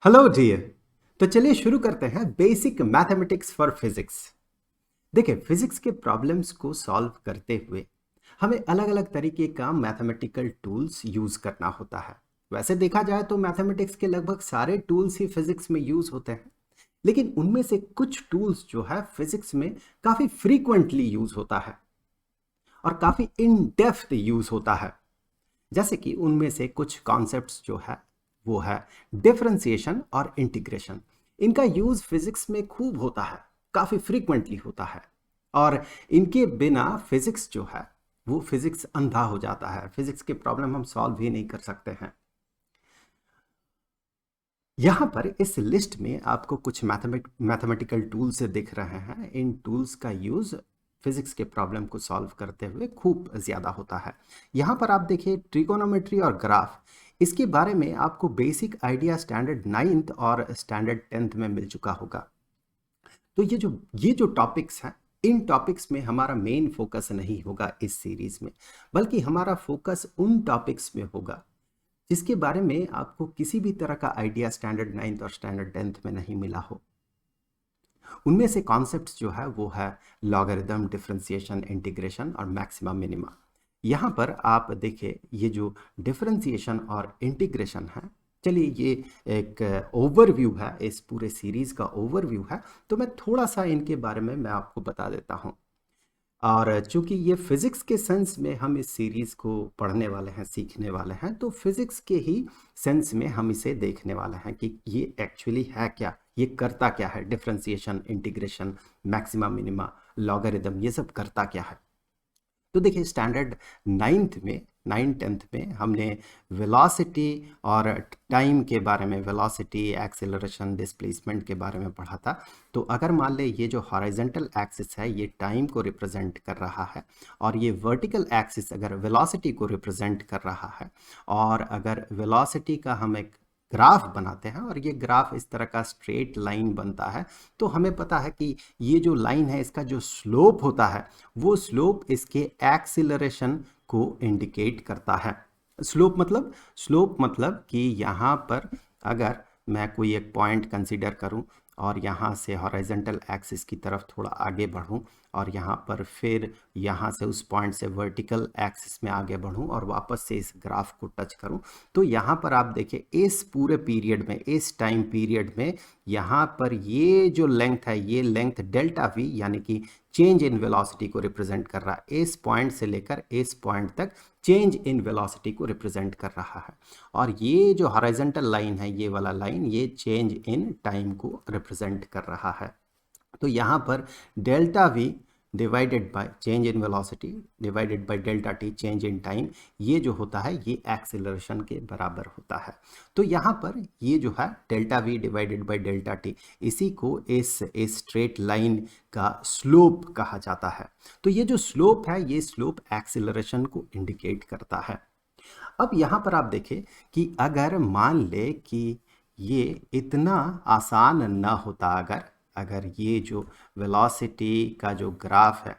Hello dear. तो चलिए शुरू करते हैं बेसिक मैथमेटिक्स फॉर फिजिक्स। देखिए, फिजिक्स के प्रॉब्लम्स को सॉल्व करते हुए हमें अलग अलग तरीके का मैथमेटिकल टूल्स यूज करना होता है। वैसे देखा जाए तो मैथमेटिक्स के लगभग सारे टूल्स ही फिजिक्स में यूज होते हैं, लेकिन उनमें से कुछ टूल्स जो है फिजिक्स में काफी फ्रीक्वेंटली यूज होता है और काफी इन डेप्थ यूज होता है। जैसे कि उनमें से कुछ कॉन्सेप्ट्स जो है वो है डिफरेंशिएशन और इंटीग्रेशन। इनका यूज फिजिक्स में खूब होता है, काफी फ्रीक्वेंटली होता है, और इनके बिना फिजिक्स जो है वो फिजिक्स अंधा हो जाता है। फिजिक्स के प्रॉब्लम हम सॉल्व ही नहीं कर सकते हैं। यहाँ पर इस लिस्ट में आपको कुछ मैथमेटिकल टूल्स दिख रहे हैं। इन टूल्स का यूज फिजिक्स के प्रॉब्लम को सॉल्व करते हुए खूब ज़्यादा होता है। यहाँ पर आप देखिए ट्रिगोनोमेट्री और ग्राफ, इसके बारे में आपको बेसिक आइडिया स्टैंडर्ड 9th और स्टैंडर्ड 10th में मिल चुका होगा। तो ये जो टॉपिक्स हैं, इन टॉपिक्स में हमारा मेन फोकस नहीं होगा इस सीरीज में, बल्कि हमारा फोकस उन टॉपिक्स में होगा जिसके बारे में आपको किसी भी तरह का आइडिया स्टैंडर्ड 9th और स्टैंडर्ड 10th में नहीं मिला हो। उनमें से कॉन्सेप्ट्स जो है वो है लॉगरिदम, डिफरेंशिएशन, इंटीग्रेशन और मैक्सिमा मिनिमा। यहाँ पर आप देखिए, ये जो डिफरेंशिएशन और इंटीग्रेशन है, चलिए ये एक ओवरव्यू है, इस पूरे सीरीज का ओवरव्यू है, तो मैं थोड़ा सा इनके बारे में मैं आपको बता देता हूँ। और चूंकि ये फिजिक्स के सेंस में हम इस सीरीज को पढ़ने वाले हैं, सीखने वाले हैं, तो फिजिक्स के ही सेंस में हम इसे देखने वाले हैं कि ये एक्चुअली है क्या, ये करता क्या है। Differentiation, integration, maxima minima, logarithm, ये सब करता क्या है। तो देखिए, स्टैंडर्ड 9th में हमने वेलोसिटी और टाइम के बारे में, वेलोसिटी, एक्सेलरेशन, डिस्प्लेसमेंट के बारे में पढ़ा था। तो अगर मान ले ये जो हॉरिजॉन्टल एक्सिस है ये टाइम को रिप्रेजेंट कर रहा है, और ये वर्टिकल एक्सिस अगर वेलोसिटी को रिप्रेजेंट कर रहा है, और अगर वेलोसिटी का हम एक ग्राफ बनाते हैं और ये ग्राफ इस तरह का स्ट्रेट लाइन बनता है, तो हमें पता है कि ये जो लाइन है इसका जो स्लोप होता है वो स्लोप इसके एक्सीलरेशन को इंडिकेट करता है। स्लोप मतलब कि यहाँ पर अगर मैं कोई एक पॉइंट कंसीडर करूँ और यहाँ से हॉरिजॉन्टल एक्सिस की तरफ थोड़ा आगे बढ़ूँ, और यहाँ पर फिर यहाँ से उस पॉइंट से वर्टिकल एक्सिस में आगे बढ़ूँ और वापस से इस ग्राफ को टच करूँ, तो यहाँ पर आप देखिए इस पूरे पीरियड में, इस टाइम पीरियड में यहाँ पर ये जो लेंथ है, ये लेंथ डेल्टा वी यानी कि चेंज इन वेलोसिटी को रिप्रेजेंट कर रहा है। इस पॉइंट से लेकर इस पॉइंट तक चेंज इन वेलोसिटी को रिप्रेजेंट कर रहा है, और ये जो हॉरिजॉन्टल लाइन है, ये वाला लाइन, ये चेंज इन टाइम को रिप्रेजेंट कर रहा है। तो यहाँ पर delta we divided by change in velocity divided by delta T change in time, ये जो होता है ये एक्सेलरेशन के बराबर होता है। तो यहाँ पर ये जो है delta we divided by delta T, इसी को इस स्ट्रेट लाइन का स्लोप कहा जाता है। तो ये जो स्लोप है, ये स्लोप एक्सेलरेशन को इंडिकेट करता है। अब यहाँ पर आप देखें कि अगर मान ले कि ये इतना आसान ना होता, अगर अगर ये जो वेलोसिटी का जो ग्राफ है,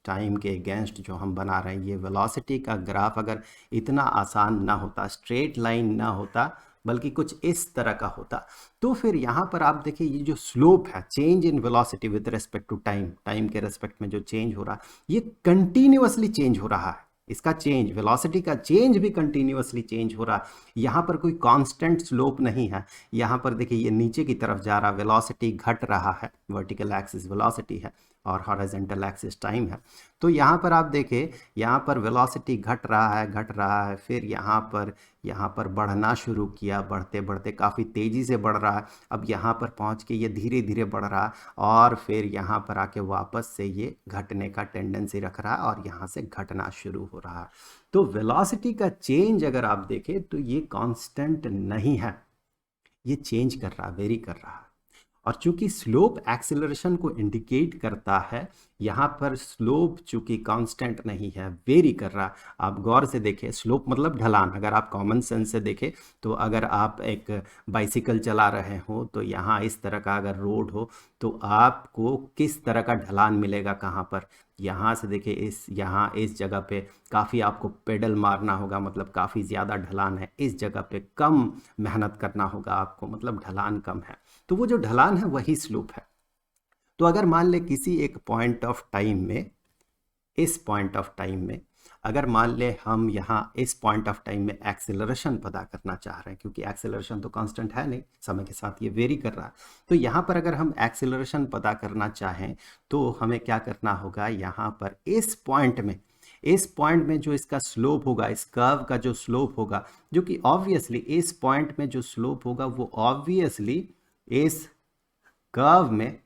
टाइम के अगेंस्ट जो हम बना रहे हैं, ये वेलोसिटी का ग्राफ अगर इतना आसान ना होता, स्ट्रेट लाइन ना होता, बल्कि कुछ इस तरह का होता, तो फिर यहाँ पर आप देखिए ये जो स्लोप है, change in velocity with respect to time, time के रिस्पेक्ट में जो चेंज हो रहा है, ये कंटिन्यूअसली चेंज हो रहा है। इसका चेंज, वेलोसिटी का चेंज भी कंटिन्यूअसली चेंज हो रहा है। यहाँ पर कोई कांस्टेंट स्लोप नहीं है। यहाँ पर देखिए ये नीचे की तरफ जा रहा, वेलोसिटी घट रहा है, वर्टिकल एक्सिस वेलोसिटी है और हॉरिजॉन्टल एक्सिस टाइम है। तो यहाँ पर आप देखें, यहाँ पर वेलोसिटी घट रहा है, फिर यहाँ पर बढ़ना शुरू किया, बढ़ते बढ़ते काफ़ी तेज़ी से बढ़ रहा है। अब यहाँ पर पहुँच के ये धीरे धीरे बढ़ रहा है, और फिर यहाँ पर आके वापस से ये घटने का टेंडेंसी रख रहा है और यहाँ से घटना शुरू हो रहा है। तो वेलोसिटी का चेंज अगर आप देखें तो ये कांस्टेंट नहीं है, ये चेंज कर रहा है, वेरी कर रहा है। और चूंकि स्लोप एक्सेलरेशन को इंडिकेट करता है, यहाँ पर स्लोप चूंकि कांस्टेंट नहीं है, वेरी कर रहा। आप गौर से देखें, स्लोप मतलब ढलान। अगर आप कॉमन सेंस से देखें तो अगर आप एक बाइसिकल चला रहे हो तो यहाँ इस तरह का अगर रोड हो तो आपको किस तरह का ढलान मिलेगा, कहाँ पर? यहाँ से देखिए, यहाँ इस जगह पे काफ़ी आपको पेडल मारना होगा, मतलब काफ़ी ज़्यादा ढलान है। इस जगह पे कम मेहनत करना होगा आपको, मतलब ढलान कम है। तो वो जो ढलान है वही स्लोप है। तो अगर मान ले किसी एक पॉइंट ऑफ टाइम में, इस पॉइंट ऑफ टाइम में अगर मान ले हम यहाँ इस पॉइंट ऑफ टाइम में एक्सेलरेशन पता करना चाह रहे हैं, क्योंकि एक्सेलरेशन तो कांस्टेंट है नहीं, समय के साथ ये वेरी कर रहा है। तो यहाँ पर अगर हम एक्सेलरेशन पता करना चाहें तो हमें क्या करना होगा, यहाँ पर इस पॉइंट में जो इसका स्लोप होगा, इस कर्व का जो स्लोप होगा, जो कि ऑब्वियसली इस पॉइंट में जो स्लोप होगा वो ऑब्वियसली इस कर्व में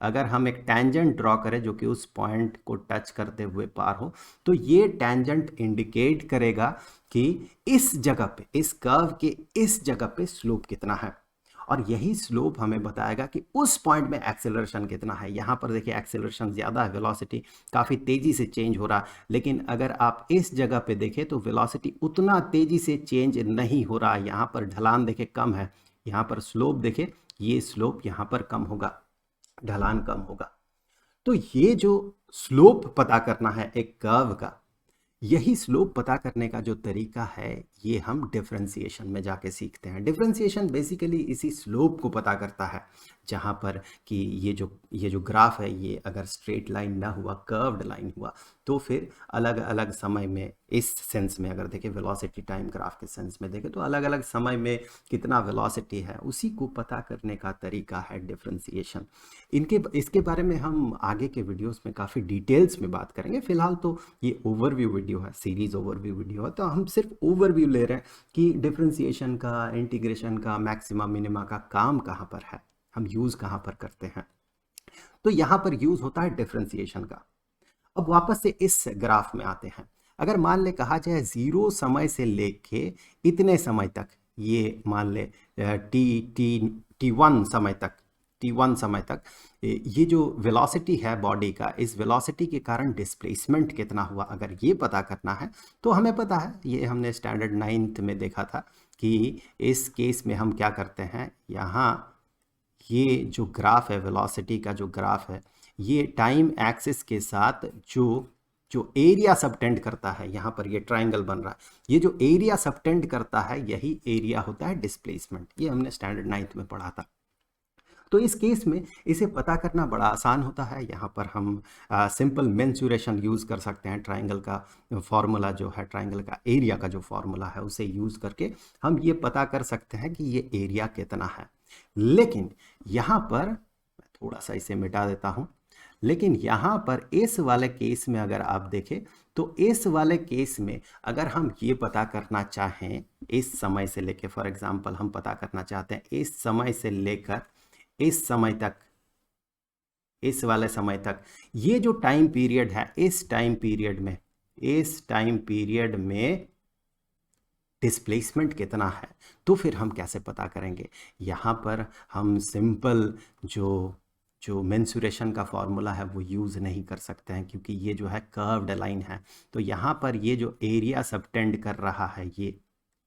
अगर हम एक टैंजेंट ड्रॉ करें जो कि उस पॉइंट को टच करते हुए पार हो, तो ये टैंजेंट इंडिकेट करेगा कि इस जगह पे, इस कर्व के इस जगह पे स्लोप कितना है। और यही स्लोप हमें बताएगा कि उस पॉइंट में एक्सेलरेशन कितना है। यहाँ पर देखिए एक्सेलरेशन ज़्यादा है, वेलोसिटी काफ़ी तेज़ी से चेंज हो रहा है, लेकिन अगर आप इस जगह पे देखें तो वेलोसिटी उतना तेज़ी से चेंज नहीं हो रहा है। यहाँ पर ढलान देखें कम है, यहाँ पर स्लोप देखें, ये स्लोप यहाँ पर कम होगा, ढलान कम होगा। तो ये जो स्लोप पता करना है एक कर्व का, यही स्लोप पता करने का जो तरीका है ये हम डिफरेंशिएशन में जाके सीखते हैं। डिफरेंशिएशन बेसिकली इसी स्लोप को पता करता है, जहाँ पर कि ये जो ग्राफ है ये अगर स्ट्रेट लाइन ना हुआ, कर्व्ड लाइन हुआ, तो फिर अलग अलग समय में, इस सेंस में अगर देखें वेलोसिटी टाइम ग्राफ के सेंस में देखें तो अलग अलग समय में कितना वेलोसिटी है, उसी को पता करने का तरीका है डिफरेंशिएशन। इसके बारे में हम आगे के वीडियोस में काफ़ी डिटेल्स में बात करेंगे। फिलहाल तो ये ओवरव्यू वीडियो है, सीरीज ओवरव्यू वीडियो है, तो हम सिर्फ ओवरव्यू ले रहे हैं कि डिफरेंशिएशन का, इंटीग्रेशन का, मैक्सिमा मिनिमा का काम कहाँ पर है, हम यूज़ कहाँ पर करते हैं। तो यहाँ पर यूज़ होता है डिफरेंशिएशन का। अब वापस से इस ग्राफ में आते हैं। अगर मान ले कहा जाए 0 समय से लेके इतने समय तक, ये मान ले टी1 समय तक ये जो वेलोसिटी है बॉडी का, इस वेलोसिटी के कारण डिस्प्लेसमेंट कितना हुआ, अगर ये पता करना है तो हमें पता है, ये हमने स्टैंडर्ड 9th में देखा था कि इस केस में हम क्या करते हैं, यहाँ ये जो ग्राफ है, वेलोसिटी का जो ग्राफ है, ये टाइम एक्सिस के साथ जो एरिया सबटेंड करता है, यहाँ पर ये ट्रायंगल बन रहा है, ये जो एरिया सबटेंड करता है यही एरिया होता है डिस्प्लेसमेंट। ये हमने स्टैंडर्ड 9th में पढ़ा था। तो इस केस में इसे पता करना बड़ा आसान होता है। यहाँ पर हम सिंपल मेंसुरेशन यूज़ कर सकते हैं। ट्रायंगल का फॉर्मूला जो है, ट्रायंगल का एरिया का जो फॉर्मूला है, उसे यूज़ करके हम ये पता कर सकते हैं कि ये एरिया कितना है। लेकिन यहाँ पर मैं थोड़ा सा इसे मिटा देता हूँ, लेकिन यहाँ पर इस वाले केस में अगर आप देखें तो इस वाले केस में अगर हम ये पता करना चाहें, इस समय से लेकर, फॉर एग्जांपल हम पता करना चाहते हैं इस समय से लेकर इस समय तक, इस वाले समय तक, ये जो टाइम पीरियड है, इस टाइम पीरियड में डिस्प्लेसमेंट कितना है, तो फिर हम कैसे पता करेंगे? यहाँ पर हम सिंपल जो मेंसुरेशन का फॉर्मूला है वो यूज़ नहीं कर सकते हैं, क्योंकि ये जो है कर्व्ड लाइन है। तो यहाँ पर ये जो एरिया सबटेंड कर रहा है, ये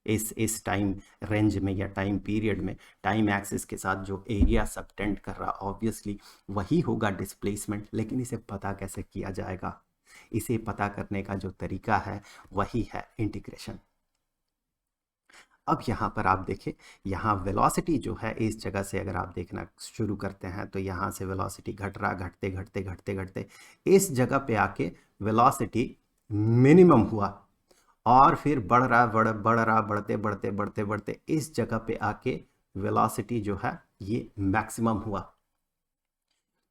इस टाइम रेंज में या टाइम पीरियड में टाइम एक्सिस के साथ जो एरिया सबटेंड कर रहा, ऑब्वियसली वही होगा डिस्प्लेसमेंट। लेकिन इसे पता कैसे किया जाएगा? इसे पता करने का जो तरीका है वही है इंटीग्रेशन। अब यहाँ पर आप देखें, यहाँ वेलोसिटी जो है इस जगह से अगर आप देखना शुरू करते हैं तो यहाँ से वेलोसिटी घट रहा, घटते इस जगह पे आके वेलोसिटी मिनिमम हुआ और फिर बढ़ रहा, बढ़ते इस जगह पे आके वेलोसिटी जो है ये मैक्सिमम हुआ।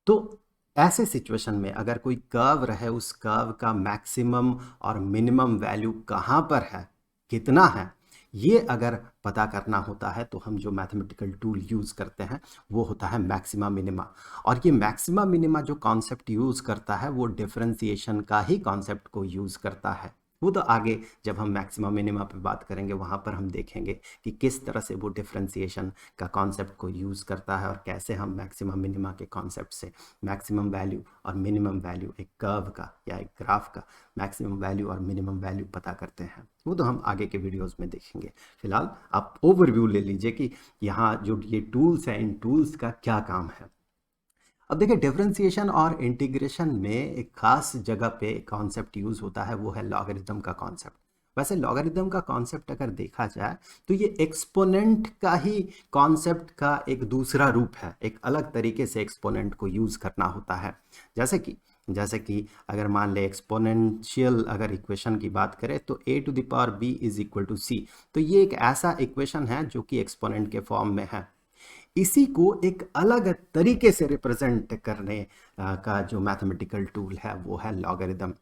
तो ऐसे सिचुएशन में अगर कोई कर्व रहे, उस कर्व का मैक्सिमम और मिनिमम वैल्यू कहाँ पर है, कितना है, ये अगर पता करना होता है तो हम जो मैथमेटिकल टूल यूज़ करते हैं वो होता है मैक्सिमा मिनिमा। और ये मैक्सिमा मिनिमा जो कॉन्सेप्ट यूज़ करता है वो डिफरेंशिएशन का ही कॉन्सेप्ट को यूज़ करता है। वो तो आगे जब हम मैक्सिमा मिनिमा पे बात करेंगे वहाँ पर हम देखेंगे कि किस तरह से वो डिफरेंशिएशन का कॉन्सेप्ट को यूज़ करता है और कैसे हम मैक्सिमा मिनिमा के कॉन्सेप्ट से मैक्सिमम वैल्यू और मिनिमम वैल्यू एक कर्व का या एक ग्राफ का मैक्सिमम वैल्यू और मिनिमम वैल्यू पता करते हैं। वो तो हम आगे के वीडियोस में देखेंगे। फिलहाल आप ओवरव्यू ले लीजिए कि यहाँ जो ये टूल्स हैं, इन टूल्स का क्या काम है। अब देखिए, डिफरेंशिएशन और इंटीग्रेशन में एक खास जगह पे कॉन्सेप्ट यूज होता है, वो है लॉगरिथम का कॉन्सेप्ट। वैसे लॉगरिथम का कॉन्सेप्ट अगर देखा जाए तो ये एक्सपोनेंट का ही कॉन्सेप्ट का एक दूसरा रूप है, एक अलग तरीके से एक्सपोनेंट को यूज करना होता है। जैसे कि अगर मान ले एक्सपोनेंशियल अगर इक्वेशन की बात करें तो a to the power b is equal to c, तो ये एक ऐसा इक्वेशन है जो कि एक्सपोनेंट के फॉर्म में है। इसी को एक अलग तरीके से रिप्रेजेंट करने का जो मैथमेटिकल टूल है वो है लॉगरिथम।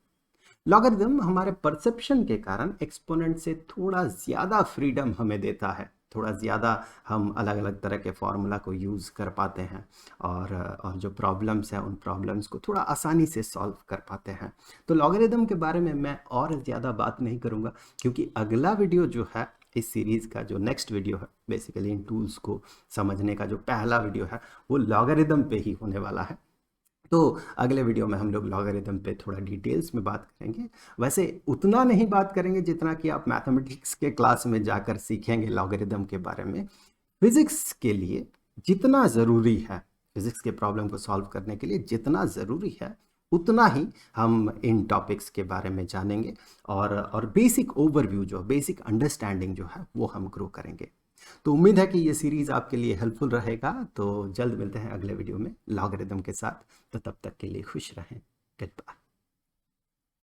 लॉगरिथम हमारे परसेप्शन के कारण एक्सपोनेंट से थोड़ा ज़्यादा फ्रीडम हमें देता है, थोड़ा ज़्यादा हम अलग अलग तरह के फॉर्मूला को यूज़ कर पाते हैं और जो प्रॉब्लम्स हैं उन प्रॉब्लम्स को थोड़ा आसानी से सॉल्व कर पाते हैं। तो लॉगरिथम के बारे में मैं और ज़्यादा बात नहीं करूँगा, क्योंकि अगला वीडियो जो है इस सीरीज़ का, जो नेक्स्ट वीडियो है बेसिकली इन टूल्स को समझने का जो पहला वीडियो है वो लॉगरिथम पे ही होने वाला है। तो अगले वीडियो में हम लोग लॉगरिथम पे थोड़ा डिटेल्स में बात करेंगे। वैसे उतना नहीं बात करेंगे जितना कि आप मैथमेटिक्स के क्लास में जाकर सीखेंगे लॉगरिथम के बारे में। फिजिक्स के लिए जितना ज़रूरी है, फिजिक्स के प्रॉब्लम को सॉल्व करने के लिए जितना ज़रूरी है उतना ही हम इन टॉपिक्स के बारे में जानेंगे और बेसिक ओवरव्यू जो बेसिक अंडरस्टैंडिंग जो है वो हम ग्रो करेंगे। तो उम्मीद है कि ये सीरीज़ आपके लिए हेल्पफुल रहेगा। तो जल्द मिलते हैं अगले वीडियो में लॉगरिथम के साथ। तो तब तक के लिए खुश रहें। Good bye.